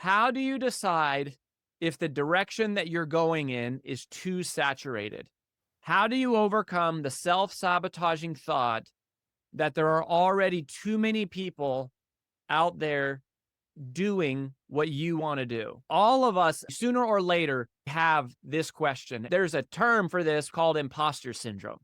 How do you decide if the direction that you're going in is too saturated? How do you overcome the self-sabotaging thought that there are already too many people out there doing what you want to do? All of us, sooner or later, have this question. There's a term for this called imposter syndrome.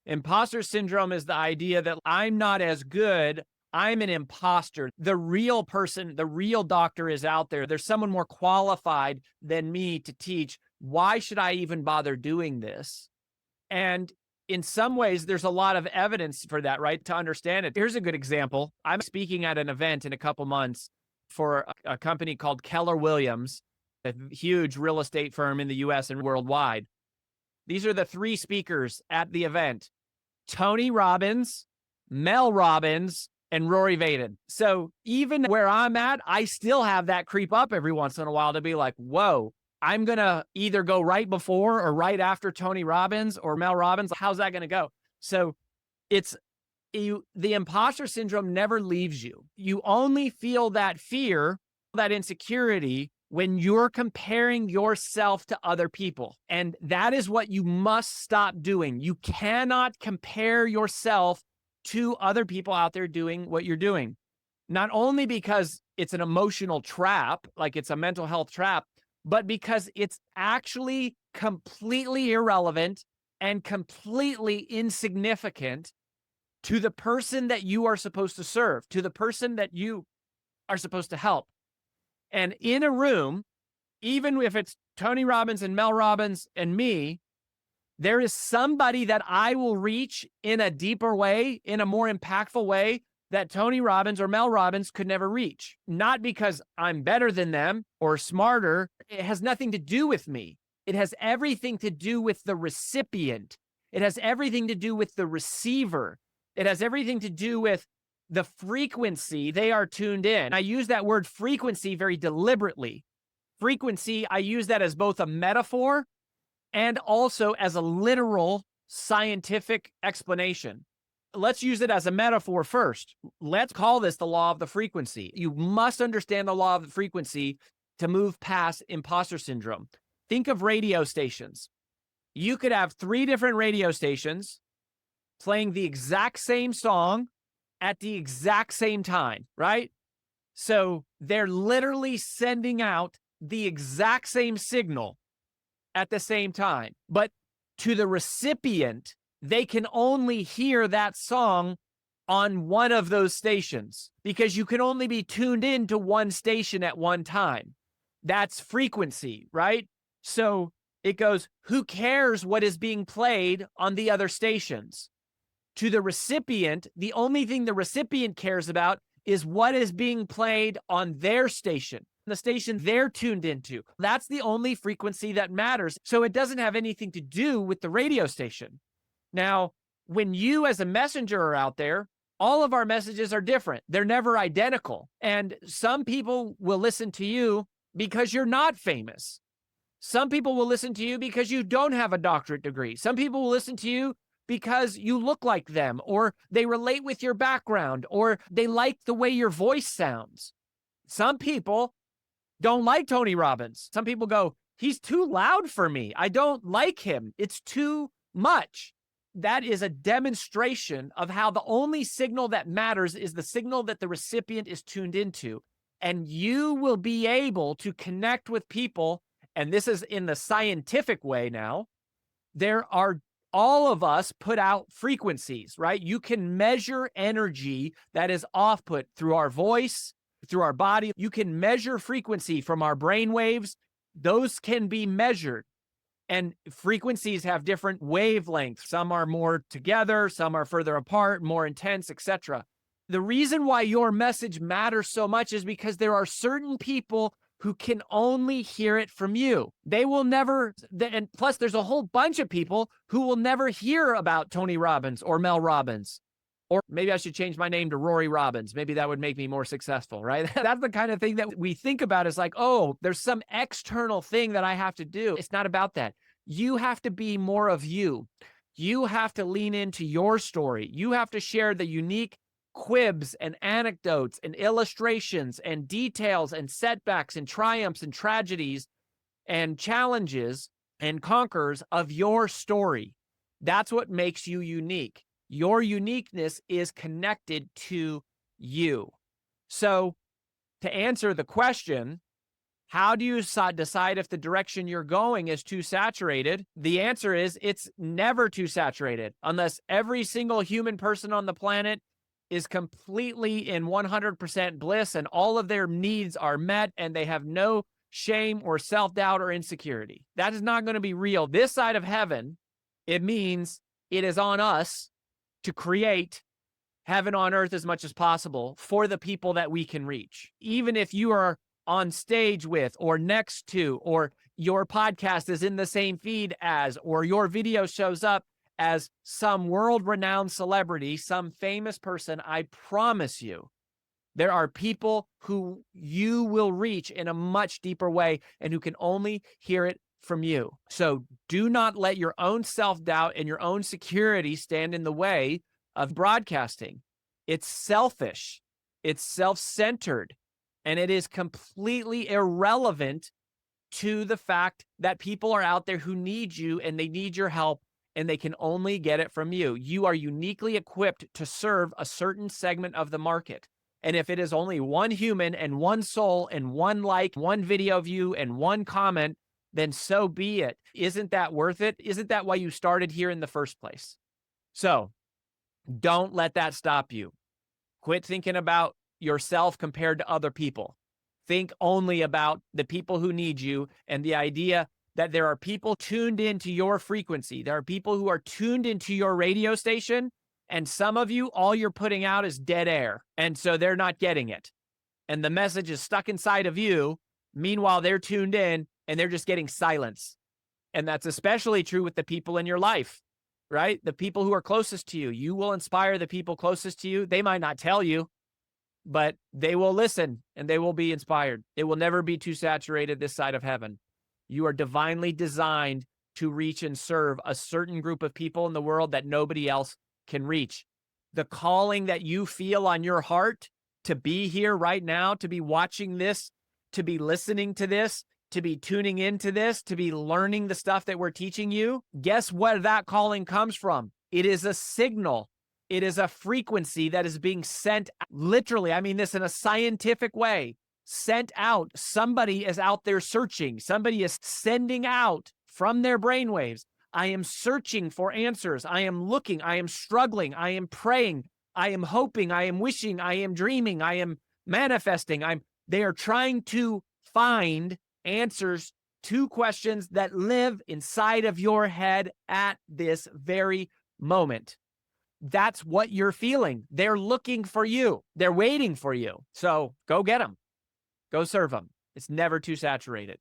Imposter syndrome is the idea that I'm not as good. I'm an imposter. The real person, the real doctor is out there. There's someone more qualified than me to teach. Why should I even bother doing this? And in some ways, there's a lot of evidence for that, right? To understand it. Here's a good example. I'm speaking at an event in a couple months for a company called Keller Williams, a huge real estate firm in the US and worldwide. These are the three speakers at the event: Tony Robbins, Mel Robbins, and Rory Vaden. So even where I'm at, I still have that creep up every once in a while to be like, whoa, I'm going to either go right before or right after Tony Robbins or Mel Robbins. How's that going to go? So the imposter syndrome never leaves you. You only feel that fear, that insecurity, when you're comparing yourself to other people. And that is what you must stop doing. You cannot compare yourself to other people out there doing what you're doing. Not only because it's an emotional trap, like it's a mental health trap, but because it's actually completely irrelevant and completely insignificant to the person that you are supposed to serve, to the person that you are supposed to help. And in a room, even if it's Tony Robbins and Mel Robbins and me, there is somebody that I will reach in a deeper way, in a more impactful way that Tony Robbins or Mel Robbins could never reach. Not because I'm better than them or smarter. It has nothing to do with me. It has everything to do with the recipient. It has everything to do with the receiver. It has everything to do with the frequency they are tuned in. I use that word frequency very deliberately. Frequency, I use that as both a metaphor and also as a literal scientific explanation. Let's use it as a metaphor first. Let's call this the law of the frequency. You must understand the law of the frequency to move past imposter syndrome. Think of radio stations. You could have 3 different radio stations playing the exact same song at the exact same time, right? So they're literally sending out the exact same signal at the same time. But to the recipient, they can only hear that song on one of those stations because you can only be tuned in to one station at one time. That's frequency, right? So it goes, who cares what is being played on the other stations? To the recipient, the only thing the recipient cares about is what is being played on their station, the station they're tuned into. That's the only frequency that matters. So it doesn't have anything to do with the radio station. Now, when you as a messenger are out there, all of our messages are different. They're never identical. And some people will listen to you because you're not famous. Some people will listen to you because you don't have a doctorate degree. Some people will listen to you because you look like them, or they relate with your background, or they like the way your voice sounds. Some people don't like Tony Robbins. Some people go, he's too loud for me. I don't like him. It's too much. That is a demonstration of how the only signal that matters is the signal that the recipient is tuned into. And you will be able to connect with people, and this is in the scientific way now. All of us put out frequencies, right? You can measure energy that is off-put through our voice, through our body. You can measure frequency from our brain waves. Those can be measured. And frequencies have different wavelengths. Some are more together, some are further apart, more intense, etc. The reason why your message matters so much is because there are certain people who can only hear it from you. They will never, and plus there's a whole bunch of people who will never hear about Tony Robbins or Mel Robbins. Or maybe I should change my name to Rory Robbins. Maybe that would make me more successful, right? That's the kind of thing that we think about is like, oh, there's some external thing that I have to do. It's not about that. You have to be more of you. You have to lean into your story. You have to share the unique quibs and anecdotes and illustrations and details and setbacks and triumphs and tragedies and challenges and conquers of your story. That's what makes you unique. Your uniqueness is connected to you. So, to answer the question, how do you decide if the direction you're going is too saturated? The answer is it's never too saturated unless every single human person on the planet is completely in 100% bliss and all of their needs are met and they have no shame or self-doubt or insecurity. That is not going to be real. This side of heaven, it means it is on us to create heaven on earth as much as possible for the people that we can reach. Even if you are on stage with or next to, or your podcast is in the same feed as, or your video shows up as some world-renowned celebrity, some famous person, I promise you, there are people who you will reach in a much deeper way and who can only hear it from you. So do not let your own self-doubt and your own security stand in the way of broadcasting. It's selfish. It's self-centered. And it is completely irrelevant to the fact that people are out there who need you and they need your help and they can only get it from you. You are uniquely equipped to serve a certain segment of the market. And if it is only one human and one soul and one like, one video view and one comment, then so be it. Isn't that worth it? Isn't that why you started here in the first place? So don't let that stop you. Quit thinking about yourself compared to other people. Think only about the people who need you and the idea that there are people tuned into your frequency. There are people who are tuned into your radio station, and some of you, all you're putting out is dead air, and so they're not getting it. And the message is stuck inside of you. Meanwhile, they're tuned in, and they're just getting silence. And that's especially true with the people in your life, right? The people who are closest to you. You will inspire the people closest to you. They might not tell you, but they will listen and they will be inspired. It will never be too saturated this side of heaven. You are divinely designed to reach and serve a certain group of people in the world that nobody else can reach. The calling that you feel on your heart to be here right now, to be watching this, to be listening to this, to be tuning into this, to be learning the stuff that we're teaching you, guess where that calling comes from? It is a signal. It is a frequency that is being sent, literally, I mean this in a scientific way, sent out. Somebody is out there searching. Somebody is sending out from their brainwaves. I am searching for answers. I am looking. I am struggling. I am praying. I am hoping. I am wishing. I am dreaming. I am manifesting. They are trying to find answers to questions that live inside of your head at this very moment. That's what you're feeling. They're looking for you. They're waiting for you. So go get them. Go serve them. It's never too saturated.